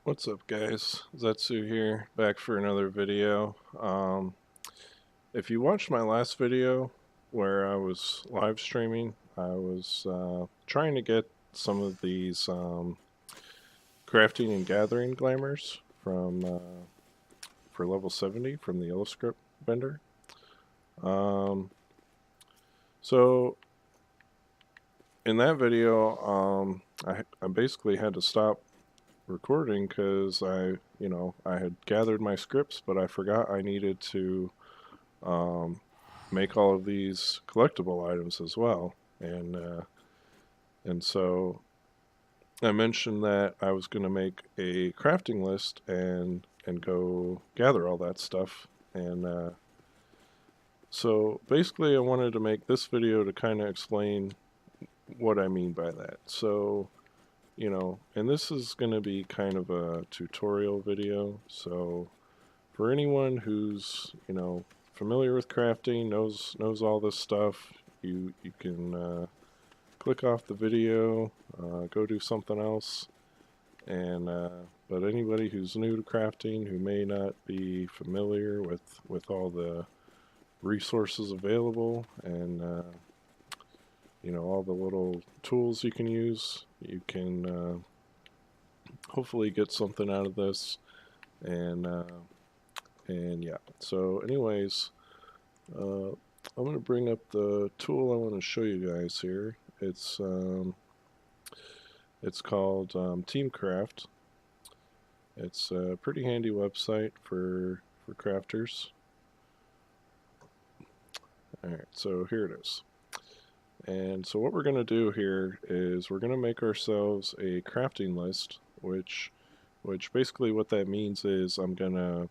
What's up, guys? Zetsu here, back for another video. If you watched my last video where I was live streaming, I was trying to get some of these crafting and gathering glamours from for level 70 from the Illuscript vendor. Um, so in that video, I basically had to stop recording because I had gathered my scripts, but I forgot I needed to make all of these collectible items as well. And so I mentioned that I was going to make a crafting list and go gather all that stuff. And so basically, I wanted to make this video to kind of explain what I mean by that. So and this is going to be kind of a tutorial video. So for anyone who's familiar with crafting, knows all this stuff, you can click off the video, go do something else. And but anybody who's new to crafting, who may not be familiar with all the resources available and all the little tools you can use, you can hopefully get something out of this. And yeah, so anyways, I'm going to bring up the tool I want to show you guys here. It's called Teamcraft. It's a pretty handy website for crafters. Alright, so here it is. And so what we're going to do here is we're going to make ourselves a crafting list, which basically what that means is I'm going to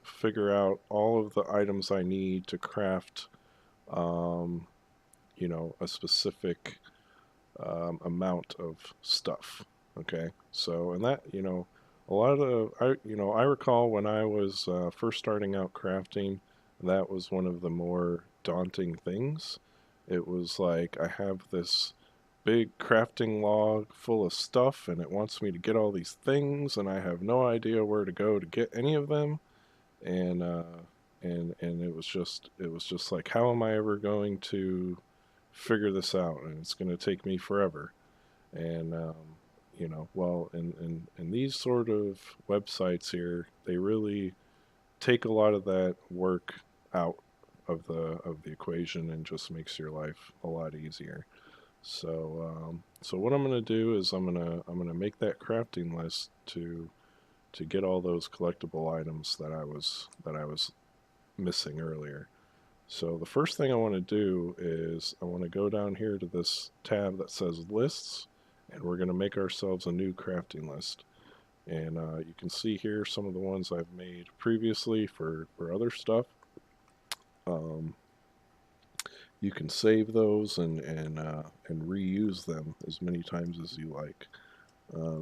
figure out all of the items I need to craft a specific amount of stuff. Okay, so and that a lot of I recall when I was first starting out crafting, that was one of the more daunting things. It was like I have this big crafting log full of stuff and it wants me to get all these things and I have no idea where to go to get any of them. And it was just like, how am I ever going to figure this out? And it's going to take me forever. And well, in these sort of websites here, they really take a lot of that work out of the equation and just makes your life a lot easier. So what I'm going to do is I'm gonna make that crafting list to get all those collectible items that I was missing earlier. So the first thing I want to do is I want to go down here to this tab that says lists, and we're going to make ourselves a new crafting list. And you can see here some of the ones I've made previously for other stuff. You can save those and reuse them as many times as you like.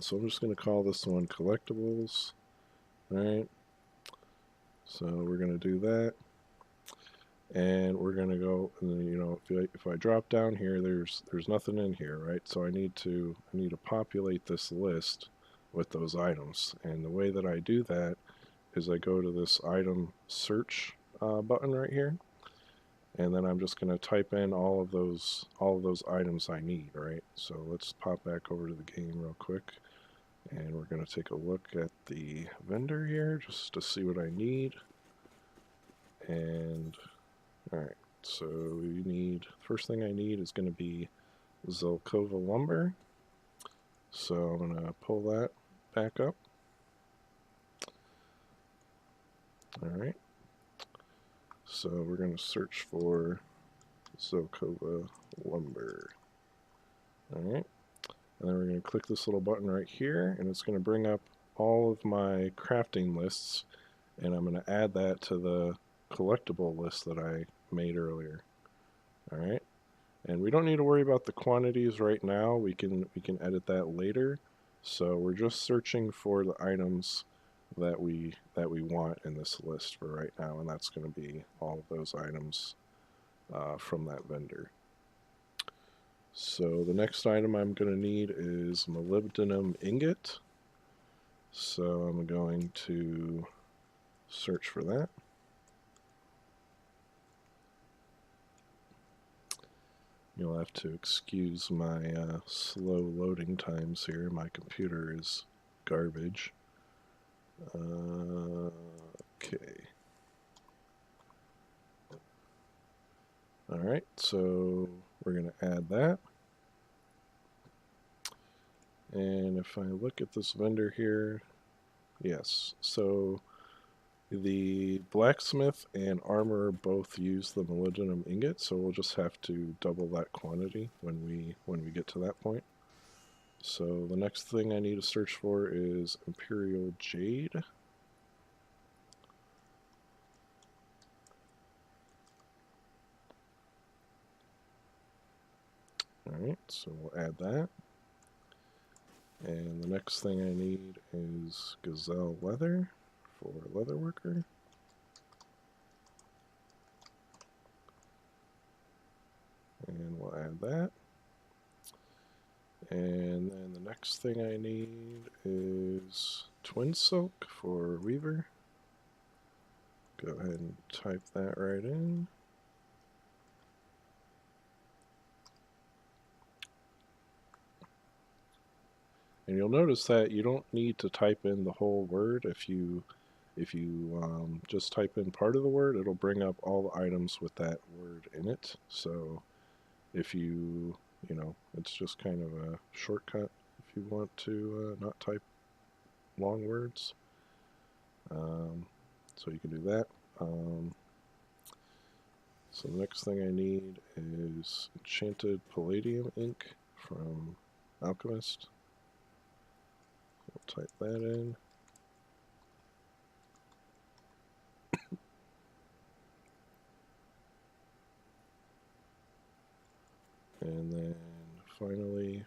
So I'm just going to call this one collectibles. Alright, so we're going to do that. And we're going to go, and then, if I drop down here, there's nothing in here, right? So I need to populate this list with those items. And the way that I do that is I go to this item search button right here. And then I'm just going to type in all of those items I need, right? So let's pop back over to the game real quick, and we're going to take a look at the vendor here just to see what I need. And all right, so first thing I need is going to be Zelkova lumber. So I'm going to pull that back up. All right. So we're going to search for Zelkova lumber. Alright, and then we're going to click this little button right here, and it's going to bring up all of my crafting lists, and I'm going to add that to the collectible list that I made earlier. Alright, and we don't need to worry about the quantities right now. We can edit that later. So we're just searching for the items that we want in this list for right now, and that's going to be all of those items from that vendor. So the next item I'm going to need is molybdenum ingot. So I'm going to search for that. You'll have to excuse my slow loading times here. My computer is garbage. Okay. Alright, so we're going to add that. And if I look at this vendor here, yes, so the blacksmith and armor both use the molybdenum ingot, so we'll just have to double that quantity when we get to that point. So the next thing I need to search for is Imperial Jade. Alright, so we'll add that. And the next thing I need is Gazelle Leather for leather worker. And we'll add that. And then the next thing I need is Twin Silk for Weaver. Go ahead and type that right in. And you'll notice that you don't need to type in the whole word. If you just type in part of the word, it'll bring up all the items with that word in it. So if you know, it's just kind of a shortcut if you want to not type long words. So you can do that. So the next thing I need is Enchanted Palladium ink from Alchemist. We'll type that in. And then finally,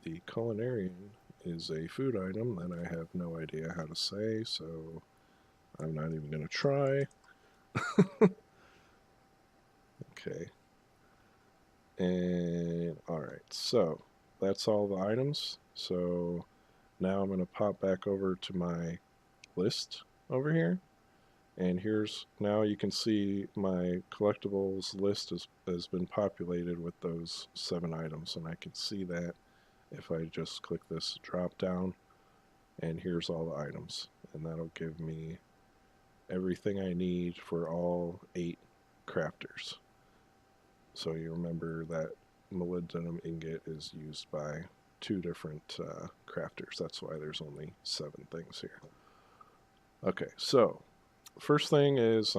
the Culinarian is a food item that I have no idea how to say, so I'm not even going to try. Okay. And alright, so that's all the items. So now I'm going to pop back over to my list over here. And here's, now you can see my collectibles list has been populated with those 7 items. And I can see that if I just click this drop down. And here's all the items. And that'll give me everything I need for all 8 crafters. So you remember that molybdenum ingot is used by 2 different crafters. That's why there's only 7 things here. Okay, so first thing is,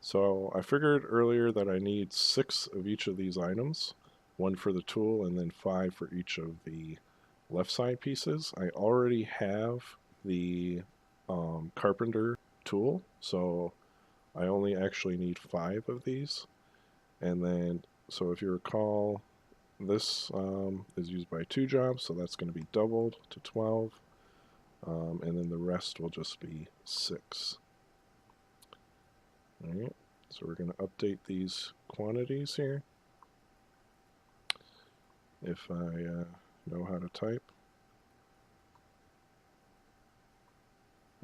so I figured earlier that I need 6 of each of these items, 1 for the tool and then 5 for each of the left side pieces. I already have the carpenter tool, so I only actually need 5 of these. And then, so if you recall, this is used by 2 jobs, so that's going to be doubled to 12. And then the rest will just be 6. Alright, so we're going to update these quantities here. If I know how to type.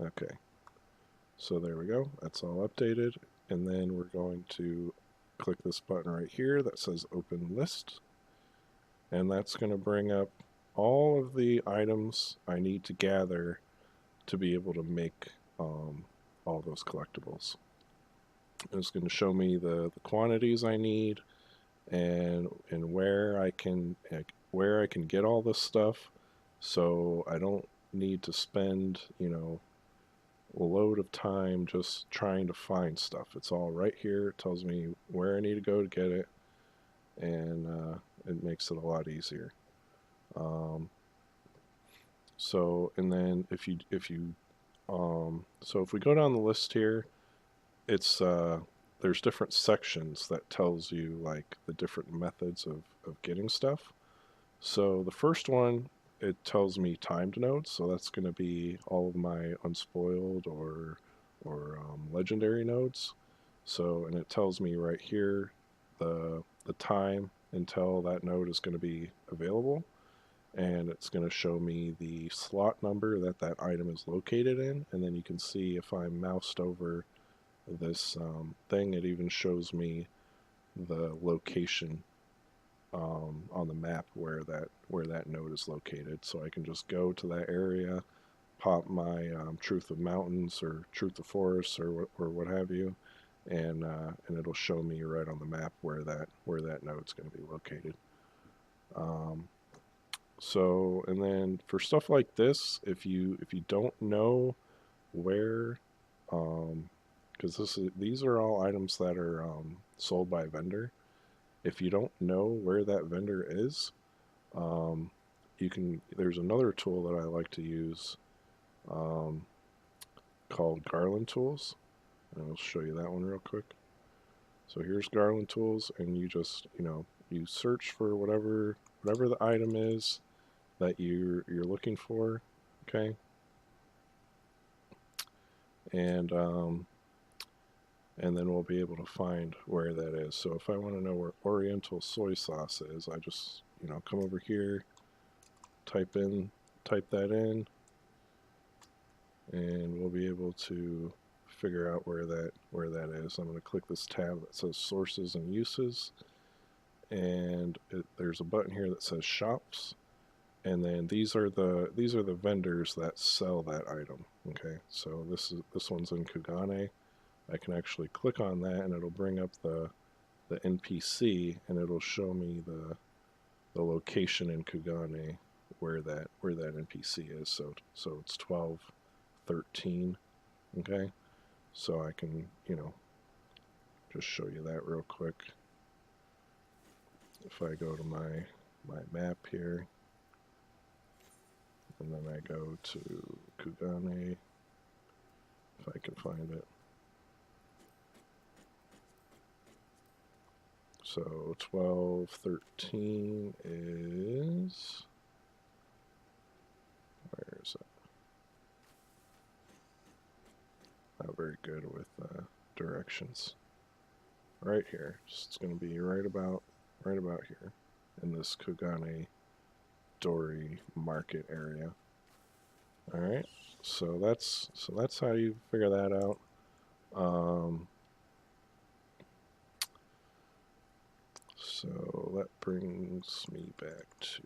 Okay, so there we go. That's all updated. And then we're going to click this button right here that says Open List. And that's going to bring up all of the items I need to gather to be able to make all those collectibles. It's going to show me the quantities I need and where I can get all this stuff, so I don't need to spend, you know, a load of time just trying to find stuff. It's all right here. It tells me where I need to go to get it, and it makes it a lot easier. So, and then if we go down the list here, it's there's different sections that tells you like the different methods of getting stuff. So the first one, it tells me timed nodes, so that's going to be all of my unspoiled or legendary nodes. So, and it tells me right here the time until that node is going to be available. and it's going to show me the slot number that that item is located in, and then you can see if I moused over this thing, it even shows me the location on the map where that node is located. So I can just go to that area, pop my Truth of Mountains or Truth of Forests or what have you, and it'll show me right on the map where that node's going to be located. So, and then for stuff like this, if you don't know where, because these are all items that are sold by a vendor. If you don't know where that vendor is, um, there's another tool that I like to use um, called Darwin Tools, and I'll show you that one real quick. So here's Darwin Tools, and you just you search for whatever the item is that you're looking for, okay, and then we'll be able to find where that is. So if I want to know where Oriental soy sauce is, I just come over here, type that in, and we'll be able to figure out where that is. I'm going to click this tab that says sources and uses, and there's a button here that says shops, and then these are the vendors that sell that item. Okay, so this one's in Kugane. I can actually click on that, and it'll bring up the NPC, and it'll show me the location in Kugane where that NPC is. So it's 1213. Okay, so I can just show you that real quick. If I go to my map here, and then I go to Kugane, if I can find it. So 1213 is, where is it? Not very good with directions. Right here. It's going to be right about here in this Kugane Dori market area. All right. So that's how you figure that out. So that brings me back to,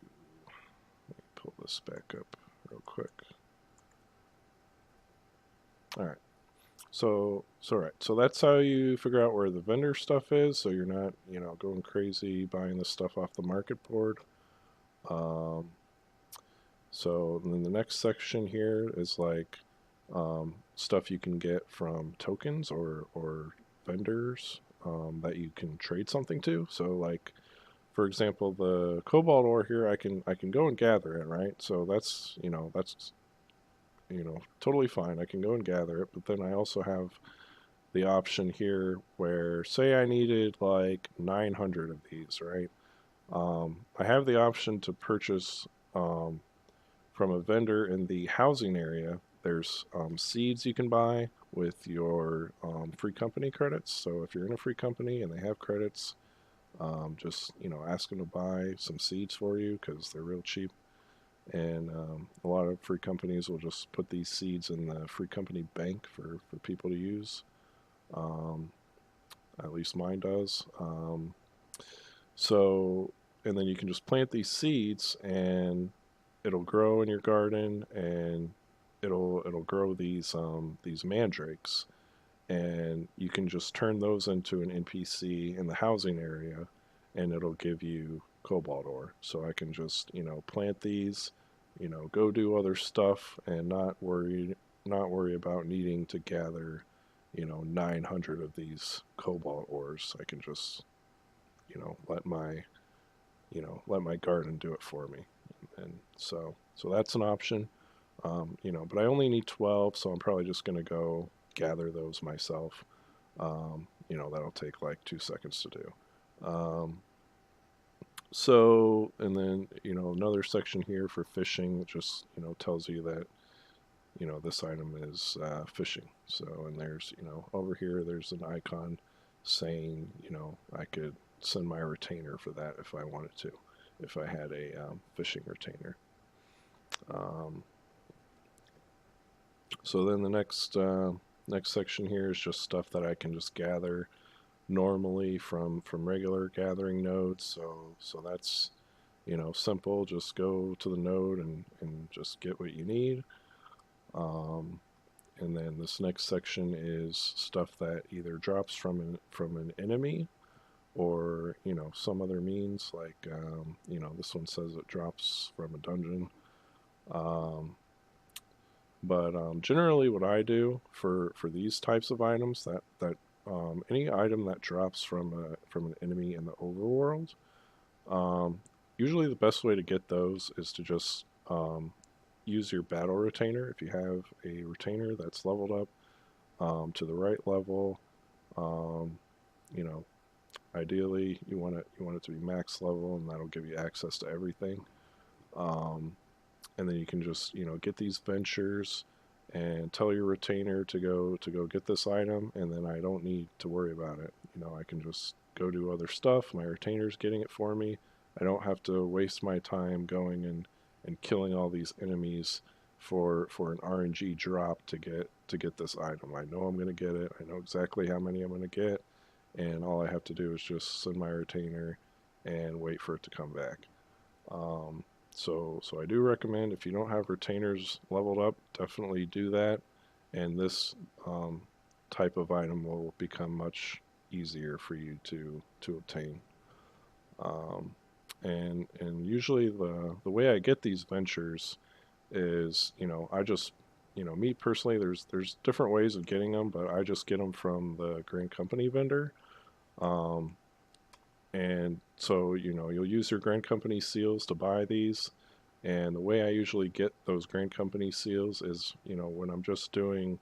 let me pull this back up real quick. All right. So that's how you figure out where the vendor stuff is, so you're not, going crazy buying this stuff off the market board. So then the next section here is like stuff you can get from tokens or vendors that you can trade something to. So like, for example, the cobalt ore here, I can go and gather it, right? So that's totally fine. I can go and gather it, but then I also have the option here where, say I needed like 900 of these, right? I have the option to purchase from a vendor in the housing area. There's seeds you can buy with your free company credits. So if you're in a free company and they have credits, just ask them to buy some seeds for you because they're real cheap. And a lot of free companies will just put these seeds in the free company bank for people to use. At least mine does. So, and then you can just plant these seeds, and it'll grow in your garden, and it'll grow these mandrakes, and you can just turn those into an NPC in the housing area, and it'll give you cobalt ore. So I can just plant these, go do other stuff, and not worry about needing to gather 900 of these cobalt ores. I can just let my garden do it for me, and so that's an option. But I only need 12, so I'm probably just going to go gather those myself. That'll take like 2 seconds to do. So, and then another section here for fishing just tells you that this item is fishing. So, and there's over here there's an icon saying I could send my retainer for that if I wanted to. if I had a fishing retainer. So then the next section here is just stuff that I can just gather normally from regular gathering nodes. So that's, simple. Just go to the node and just get what you need. And then this next section is stuff that either drops from an enemy or some other means, like this one says it drops from a dungeon. But generally, what I do for these types of items, that any item that drops from an enemy in the overworld, um, usually the best way to get those is to just use your battle retainer. If you have a retainer that's leveled up to the right level, um, you know, ideally you want it to be max level, and that'll give you access to everything. Um, and then you can just get these ventures and tell your retainer to go get this item, and then I don't need to worry about it. I can just go do other stuff. My retainer's getting it for me. I don't have to waste my time going and killing all these enemies for an RNG drop to get this item. I know I'm going to get it. I know exactly how many I'm going to get, and all I have to do is just send my retainer and wait for it to come back. So I do recommend, if you don't have retainers leveled up, definitely do that, and this type of item will become much easier for you to obtain. Um, and usually the way I get these ventures is, I just, me personally, there's different ways of getting them, but I just get them from the Grand Company vendor. Um, and so, you'll use your Grand Company seals to buy these. And the way I usually get those Grand Company seals is, when I'm just doing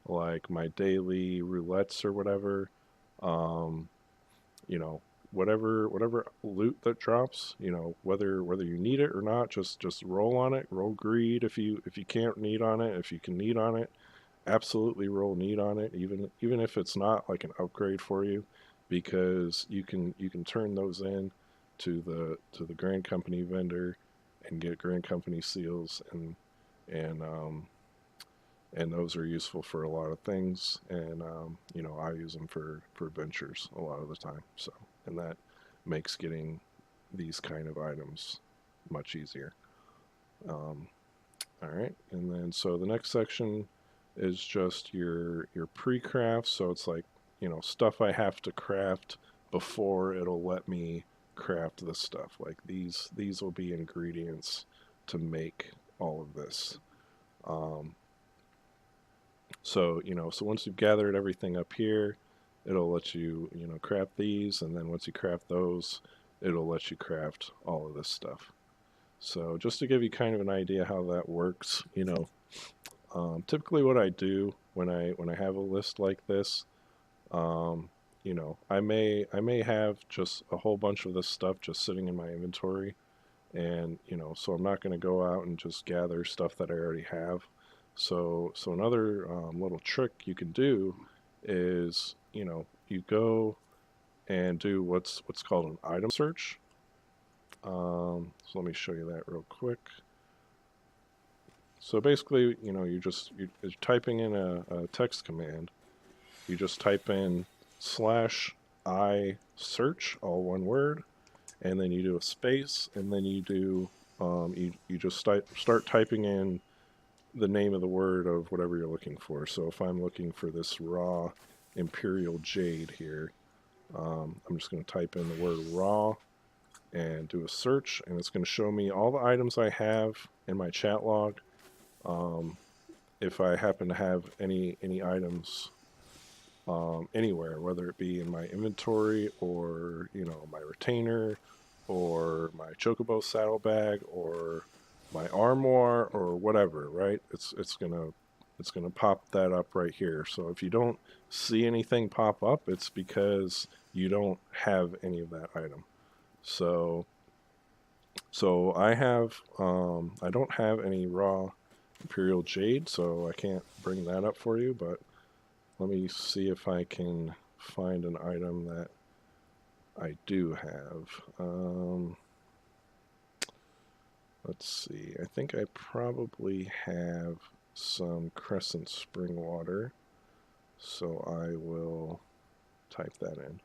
like my daily roulettes or whatever, um, you know, whatever loot that drops, whether you need it or not, just roll on it, roll greed if you can't need on it. If you can need on it, absolutely roll need on it, even if it's not like an upgrade for you, because you can turn those in to the Grand Company vendor and get Grand Company seals, and and those are useful for a lot of things, and I use them for ventures a lot of the time. So, and that makes getting these kind of items much easier. um, all right, and then so the next section is just your pre-craft. So it's like, stuff I have to craft before it'll let me craft the stuff. Like these will be ingredients to make all of this. Um, so once you've gathered everything up here, it'll let you craft these, and then once you craft those, it'll let you craft all of this stuff. So just to give you kind of an idea how that works, typically what I do when I have a list like this, um, I may have just a whole bunch of this stuff just sitting in my inventory, and so I'm not going to go out and just gather stuff that I already have. So another little trick you can do is, you go and do what's called an item search. So let me show you that real quick. So basically, you're typing in a text command. You just type in /I search, all one word, and then you do a space, and then you do you just start typing in the name of the word of whatever you're looking for. So if I'm looking for this raw imperial jade here, I'm just going to type in the word raw and do a search, and it's going to show me all the items I have in my chat log. Um, if I happen to have any items anywhere, whether it be in my inventory or my retainer or my chocobo saddlebag or my armoire or whatever, right? It's gonna pop that up right here. So if you don't see anything pop up, it's because you don't have any of that item. So I don't have any raw imperial jade, so I can't bring that up for you, but let me see if I can find an item that I do have. let's see. I think I probably have some crescent spring water, so I will type that in.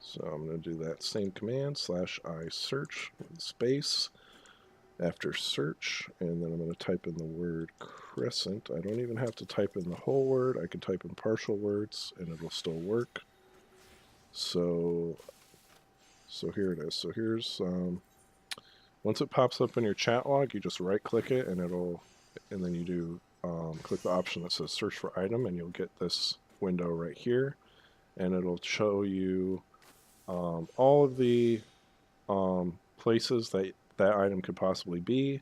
So I'm going to do that same command, /I search, space, after search, and then I'm going to type in the word crescent. I don't even have to type in the whole word. I can type in partial words and it'll still work. So here it is. So here's, once it pops up in your chat log, you just right click it and then you do, click the option that says search for item, and you'll get this window right here, and it'll show you all of the places that item could possibly be,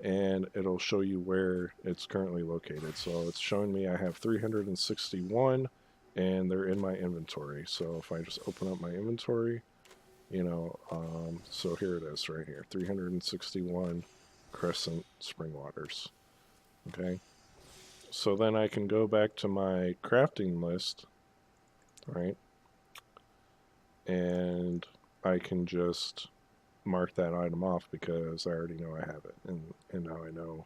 and it'll show you where it's currently located. So it's showing me I have 361 and they're in my inventory. So if I just open up my inventory, so here it is right here, 361 crescent spring waters. Okay, so then I can go back to my crafting list, right, and I can just mark that item off because I already know I have it, and now I know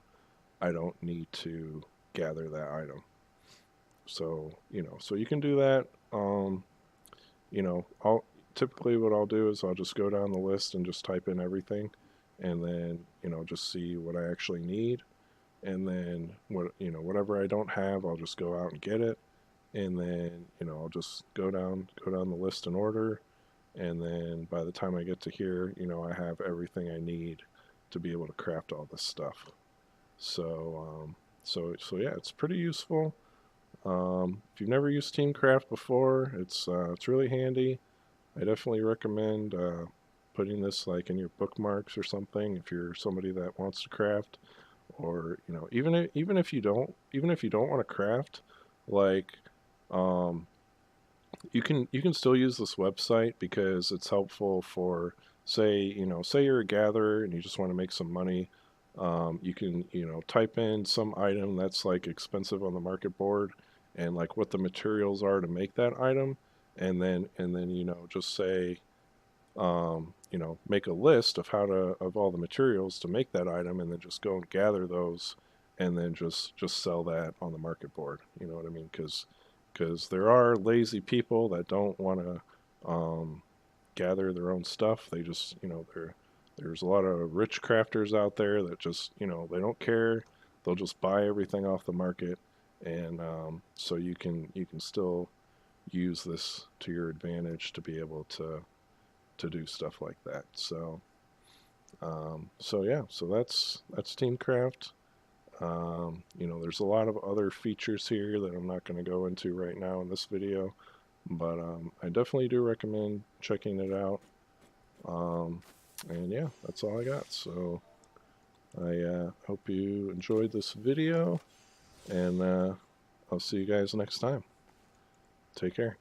I don't need to gather that item. So so you can do that. Typically what I'll do is I'll just go down the list and just type in everything, and then just see what I actually need, and then whatever I don't have, I'll just go out and get it, and then I'll just go down the list in order. And then by the time I get to here, I have everything I need to be able to craft all this stuff. So, yeah, it's pretty useful. If you've never used Teamcraft before, it's really handy. I definitely recommend putting this like in your bookmarks or something if you're somebody that wants to craft, or even if you don't want to craft, like you can still use this website because it's helpful for, say you're a gatherer and you just want to make some money. You can type in some item that's like expensive on the market board, and like what the materials are to make that item, and then just say make a list of of all the materials to make that item, and then just go and gather those, and then just sell that on the market board. You know what I mean? Because there are lazy people that don't want to gather their own stuff. They just there's a lot of rich crafters out there that just they don't care. They'll just buy everything off the market, and so you can still use this to your advantage to be able to do stuff like that. So yeah, so that's Teamcraft. There's a lot of other features here that I'm not going to go into right now in this video, but I definitely do recommend checking it out. And yeah, that's all I got. So I hope you enjoyed this video, and I'll see you guys next time. Take care.